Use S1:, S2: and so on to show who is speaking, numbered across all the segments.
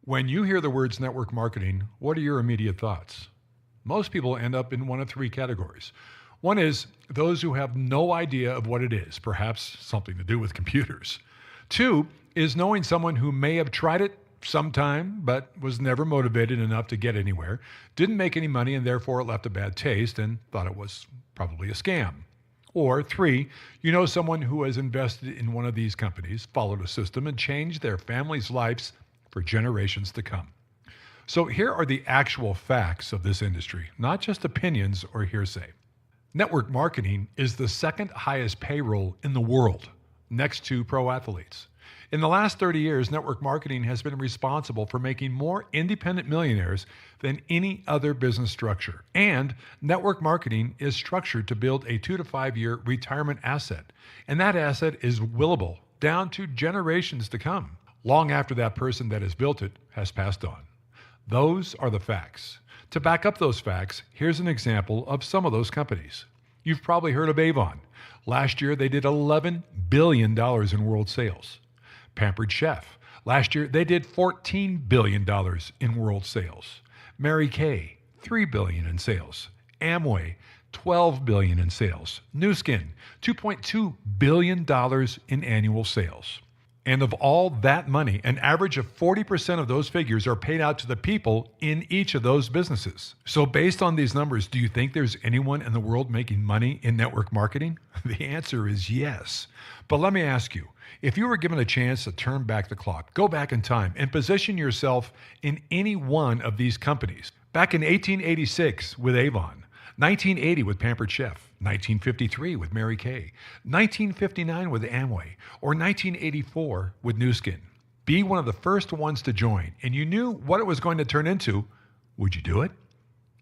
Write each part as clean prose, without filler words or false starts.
S1: When you hear the words network marketing, what are your immediate thoughts? Most people end up in one of three categories. One is those who have no idea of what it is, perhaps something to do with computers. Two is knowing someone who may have tried it sometime but was never motivated enough to get anywhere, didn't make any money, and therefore it left a bad taste and thought it was probably a scam. Or three, you know someone who has invested in one of these companies, followed a system, and changed their family's lives for generations to come. So here are the actual facts of this industry, not just opinions or hearsay. Network marketing is the second highest payroll in the world, next to pro athletes. In the last 30 years, network marketing has been responsible for making more independent millionaires than any other business structure. And network marketing is structured to build a 2 to 5 year retirement asset. And that asset is willable down to generations to come, long after that person that has built it has passed on. Those are the facts. To back up those facts, here's an example of some of those companies. You've probably heard of Avon. Last year, they did $11 billion in world sales. Pampered Chef. Last year, they did $14 billion in world sales. Mary Kay, $3 billion in sales. Amway, $12 billion in sales. Nu Skin, $2.2 billion in annual sales. And of all that money, an average of 40% of those figures are paid out to the people in each of those businesses. So based on these numbers, do you think there's anyone in the world making money in network marketing? The answer is yes. But let me ask you, if you were given a chance to turn back the clock, go back in time and position yourself in any one of these companies. Back in 1886 with Avon, 1980 with Pampered Chef, 1953 with Mary Kay, 1959 with Amway, or 1984 with Nu Skin. Be one of the first ones to join, and you knew what it was going to turn into. Would you do it?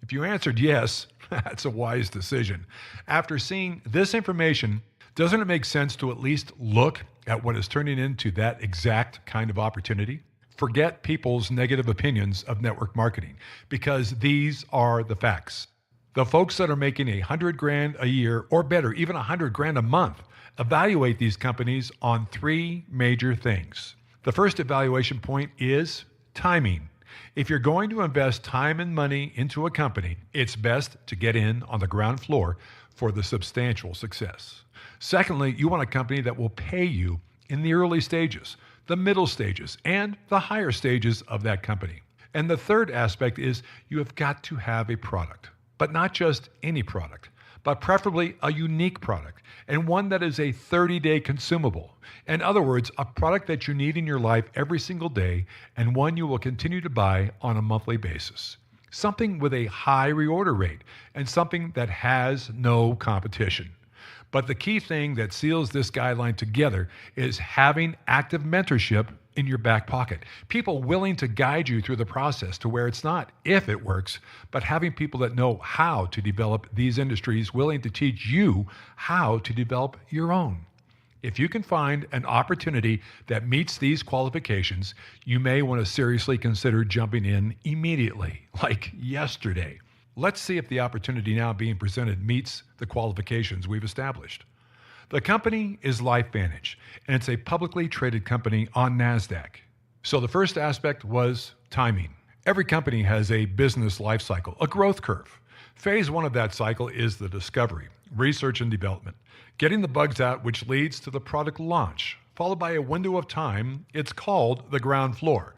S1: If you answered yes, that's a wise decision. After seeing this information, doesn't it make sense to at least look at what is turning into that exact kind of opportunity? Forget people's negative opinions of network marketing, because these are the facts. The folks that are making $100,000 a year or better, even $100,000 a month, evaluate these companies on three major things. The first evaluation point is timing. If you're going to invest time and money into a company, it's best to get in on the ground floor for the substantial success. Secondly, you want a company that will pay you in the early stages, the middle stages, and the higher stages of that company. And the third aspect is you have got to have a product. But not just any product, but preferably a unique product, and one that is a 30-day consumable. In other words, a product that you need in your life every single day, and one you will continue to buy on a monthly basis. Something with a high reorder rate, and something that has no competition. But the key thing that seals this guideline together is having active mentorship in your back pocket. People willing to guide you through the process to where it's not if it works, but having people that know how to develop these industries, willing to teach you how to develop your own. If you can find an opportunity that meets these qualifications, you may want to seriously consider jumping in immediately, like yesterday. Let's see if the opportunity now being presented meets the qualifications we've established. The company is LifeVantage, and it's a publicly traded company on NASDAQ. So the first aspect was timing. Every company has a business life cycle, a growth curve. Phase one of that cycle is the discovery, research and development, getting the bugs out, which leads to the product launch, followed by a window of time. It's called the ground floor.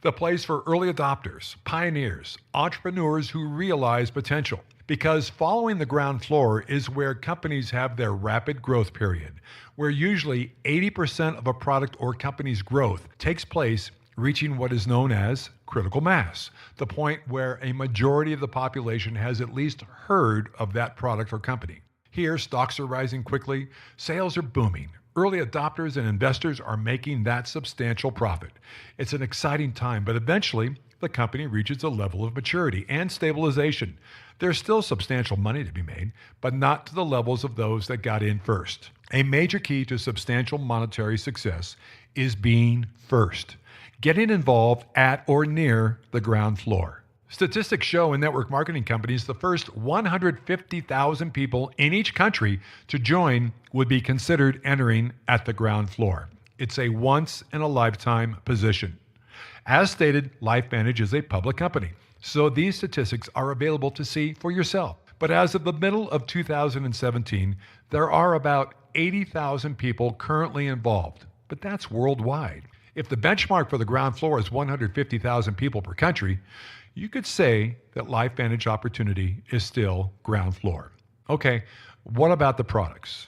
S1: The place for early adopters, pioneers, entrepreneurs who realize potential. Because following the ground floor is where companies have their rapid growth period, where usually 80% of a product or company's growth takes place, reaching what is known as critical mass, the point where a majority of the population has at least heard of that product or company. Here, stocks are rising quickly, sales are booming. Early adopters and investors are making that substantial profit. It's an exciting time, but eventually the company reaches a level of maturity and stabilization. There's still substantial money to be made, but not to the levels of those that got in first. A major key to substantial monetary success is being first, getting involved at or near the ground floor. Statistics show in network marketing companies the first 150,000 people in each country to join would be considered entering at the ground floor. It's a once-in-a-lifetime position. As stated, LifeVantage is a public company, so these statistics are available to see for yourself. But as of the middle of 2017, there are about 80,000 people currently involved, but that's worldwide. If the benchmark for the ground floor is 150,000 people per country, you could say that LifeVantage opportunity is still ground floor. Okay, what about the products?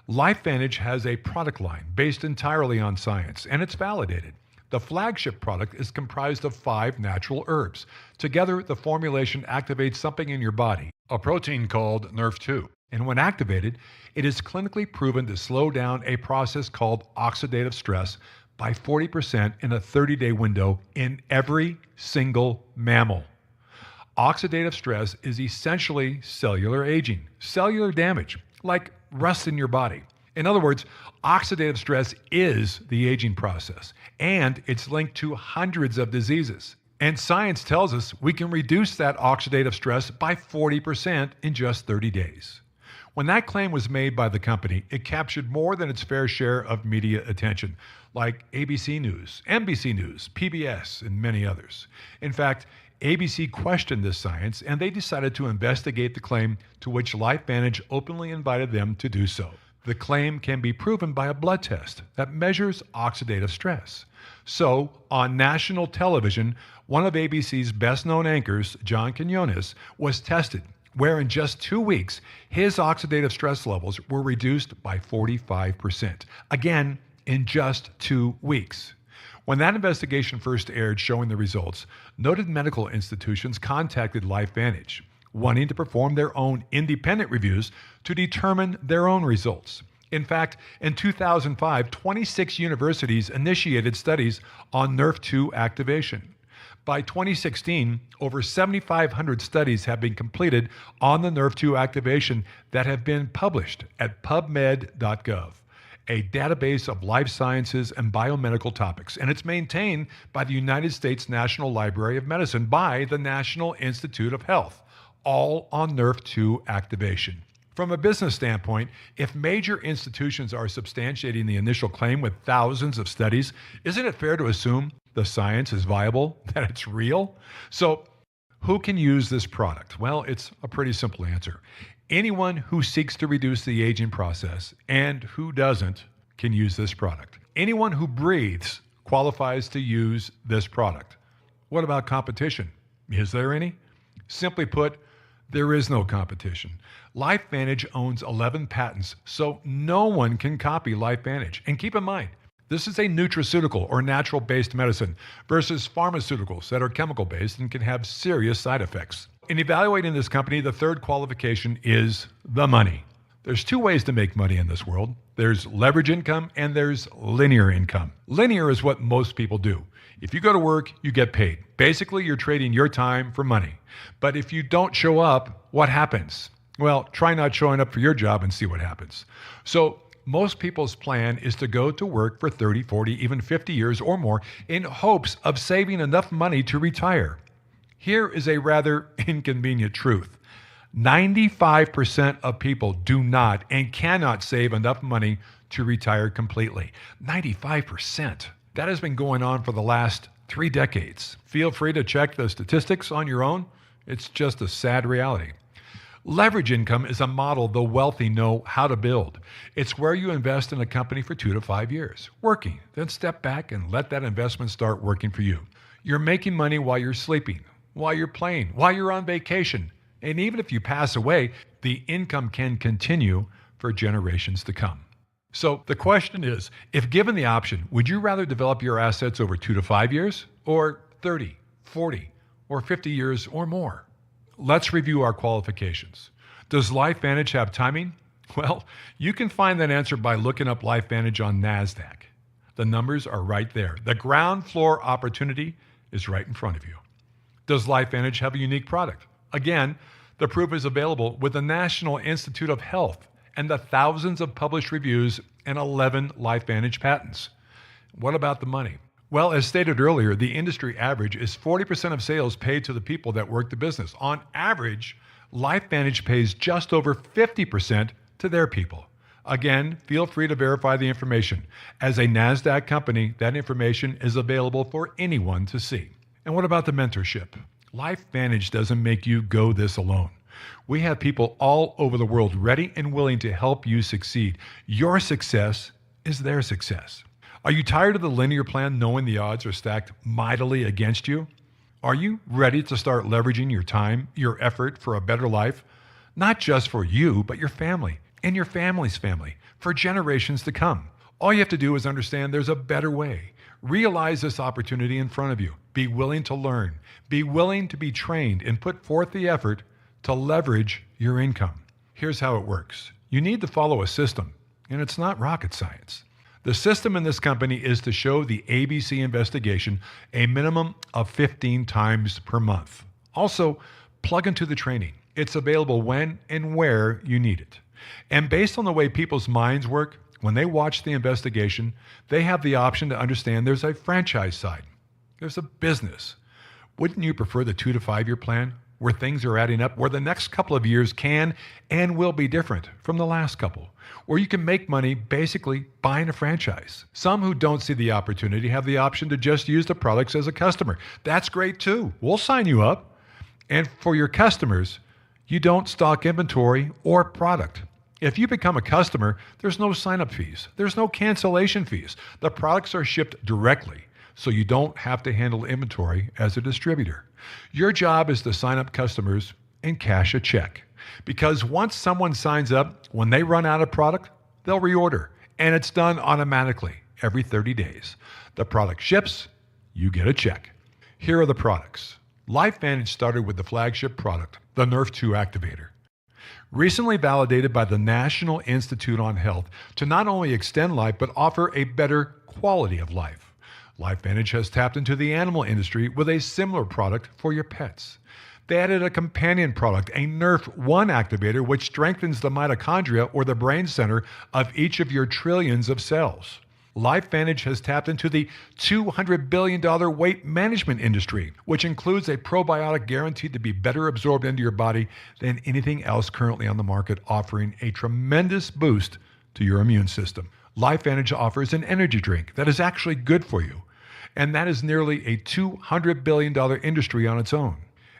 S1: LifeVantage has a product line based entirely on science, and it's validated. The flagship product is comprised of 5 natural herbs. Together, the formulation activates something in your body, a protein called NRF2. And when activated, it is clinically proven to slow down a process called oxidative stress by 40% in a 30-day window in every single mammal. Oxidative stress is essentially cellular aging, cellular damage, like rust in your body. In other words, oxidative stress is the aging process, and it's linked to hundreds of diseases. And science tells us we can reduce that oxidative stress by 40% in just 30 days. When that claim was made by the company, it captured more than its fair share of media attention, like ABC News, NBC News, PBS, and many others. In fact, ABC questioned this science, and they decided to investigate the claim, to which LifeVantage openly invited them to do so. The claim can be proven by a blood test that measures oxidative stress. So, on national television, one of ABC's best-known anchors, John Quinones, was tested, where in just 2 weeks, his oxidative stress levels were reduced by 45%. Again, in just 2 weeks. When that investigation first aired showing the results, noted medical institutions contacted LifeVantage, wanting to perform their own independent reviews to determine their own results. In fact, in 2005, 26 universities initiated studies on NRF2 activation. By 2016, over 7,500 studies have been completed on the NRF2 activation that have been published at pubmed.gov, a database of life sciences and biomedical topics, and it's maintained by the United States National Library of Medicine by the National Institute of Health, all on NRF2 activation. From a business standpoint, if major institutions are substantiating the initial claim with thousands of studies, isn't it fair to assume the science is viable, that it's real? So, who can use this product? Well, it's a pretty simple answer. Anyone who seeks to reduce the aging process and who doesn't can use this product. Anyone who breathes qualifies to use this product. What about competition? Is there any? Simply put, there is no competition. LifeVantage owns 11 patents, so no one can copy LifeVantage. And keep in mind, this is a nutraceutical or natural-based medicine versus pharmaceuticals that are chemical-based and can have serious side effects. In evaluating this company, the third qualification is the money. There's 2 ways to make money in this world. There's leverage income and there's linear income. Linear is what most people do. If you go to work, you get paid. Basically, you're trading your time for money. But if you don't show up, what happens? Well, try not showing up for your job and see what happens. So most people's plan is to go to work for 30, 40, even 50 years or more in hopes of saving enough money to retire. Here is a rather inconvenient truth. 95% of people do not and cannot save enough money to retire completely. 95%. That has been going on for the last 3 decades. Feel free to check the statistics on your own. It's just a sad reality. Leverage income is a model the wealthy know how to build. It's where you invest in a company for 2 to 5 years, working, then step back and let that investment start working for you. You're making money while you're sleeping, while you're playing, while you're on vacation. And even if you pass away, the income can continue for generations to come. So the question is, if given the option, would you rather develop your assets over 2 to 5 years or 30, 40, or 50 years or more? Let's review our qualifications. Does LifeVantage have timing? Well, you can find that answer by looking up LifeVantage on NASDAQ. The numbers are right there. The ground floor opportunity is right in front of you. Does LifeVantage have a unique product? Again, the proof is available with the National Institute of Health and the thousands of published reviews and 11 LifeVantage patents. What about the money? Well, as stated earlier, the industry average is 40% of sales paid to the people that work the business. On average, LifeVantage pays just over 50% to their people. Again, feel free to verify the information. As a NASDAQ company, that information is available for anyone to see. And what about the mentorship? LifeVantage doesn't make you go this alone. We have people all over the world ready and willing to help you succeed. Your success is their success. Are you tired of the linear plan knowing the odds are stacked mightily against you? Are you ready to start leveraging your time, your effort for a better life? Not just for you, but your family and your family's family for generations to come. All you have to do is understand there's a better way. Realize this opportunity in front of you. Be willing to learn. Be willing to be trained and put forth the effort to leverage your income. Here's how it works. You need to follow a system, and it's not rocket science. The system in this company is to show the ABC investigation a minimum of 15 times per month. Also, plug into the training. It's available when and where you need it. And based on the way people's minds work, when they watch the investigation, they have the option to understand there's a franchise side. There's a business. Wouldn't you prefer the 2 to 5 year plan where things are adding up, where the next couple of years can and will be different from the last couple, where you can make money basically buying a franchise? Some who don't see the opportunity have the option to just use the products as a customer. That's great too. We'll sign you up. And for your customers, you don't stock inventory or product. If you become a customer, there's no sign-up fees. There's no cancellation fees. The products are shipped directly, so you don't have to handle inventory as a distributor. Your job is to sign up customers and cash a check. Because once someone signs up, when they run out of product, they'll reorder. And it's done automatically every 30 days. The product ships, you get a check. Here are the products. LifeVantage started with the flagship product, the Nerf 2 Activator. Recently validated by the National Institute on Health to not only extend life, but offer a better quality of life. LifeVantage has tapped into the animal industry with a similar product for your pets. They added a companion product, a Nerf 1 activator, which strengthens the mitochondria or the brain center of each of your trillions of cells. LifeVantage has tapped into the $200 billion weight management industry, which includes a probiotic guaranteed to be better absorbed into your body than anything else currently on the market, offering a tremendous boost to your immune system. LifeVantage offers an energy drink that is actually good for you, and that is nearly a $200 billion industry on its own.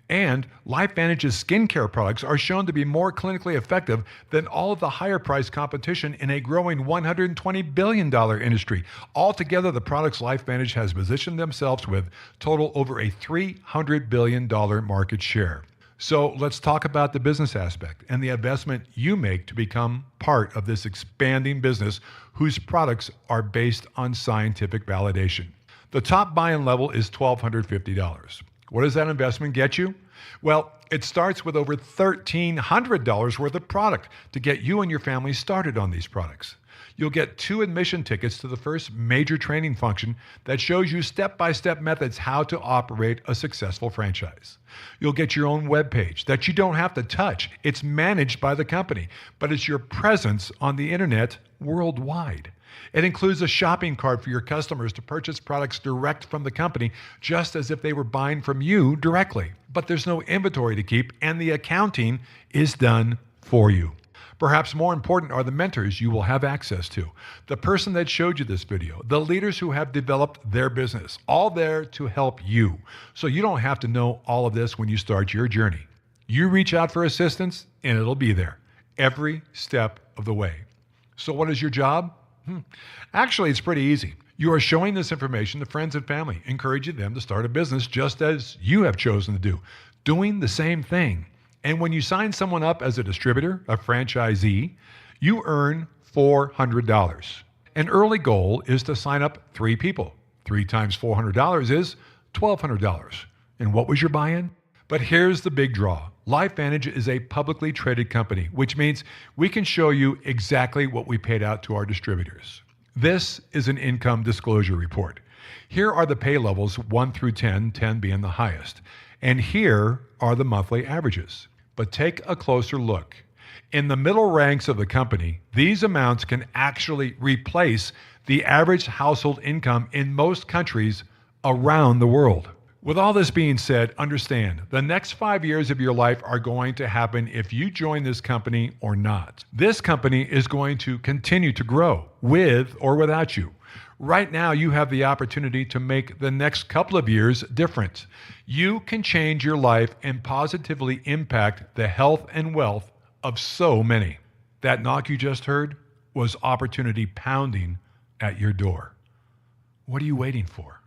S1: And LifeVantage's skincare products are shown to be more clinically effective than all of the higher priced competition in a growing $120 billion industry. Altogether, the products LifeVantage has positioned themselves with total over a $300 billion market share. So let's talk about the business aspect and the investment you make to become part of this expanding business whose products are based on scientific validation. The top buy-in level is $1,250. What does that investment get you? Well, it starts with over $1,300 worth of product to get you and your family started on these products. You'll get 2 admission tickets to the first major training function that shows you step-by-step methods how to operate a successful franchise. You'll get your own webpage that you don't have to touch. It's managed by the company, but it's your presence on the internet worldwide. It includes a shopping cart for your customers to purchase products direct from the company, just as if they were buying from you directly. But there's no inventory to keep, and the accounting is done for you. Perhaps more important are the mentors you will have access to. The person that showed you this video, the leaders who have developed their business, all there to help you. So you don't have to know all of this when you start your journey. You reach out for assistance, and it'll be there every step of the way. So what is your job? Actually, it's pretty easy. You are showing this information to friends and family, encouraging them to start a business just as you have chosen to do, doing the same thing. And when you sign someone up as a distributor, a franchisee, you earn $400. An early goal is to sign up 3 people. 3 times $400 is $1,200. And what was your buy-in? But here's the big draw. LifeVantage is a publicly traded company, which means we can show you exactly what we paid out to our distributors. This is an income disclosure report. Here are the pay levels 1 through 10, 10 being the highest. And here are the monthly averages. But take a closer look. In the middle ranks of the company, these amounts can actually replace the average household income in most countries around the world. With all this being said, understand the next 5 years of your life are going to happen if you join this company or not. This company is going to continue to grow with or without you. Right now, you have the opportunity to make the next couple of years different. You can change your life and positively impact the health and wealth of so many. That knock you just heard was opportunity pounding at your door. What are you waiting for?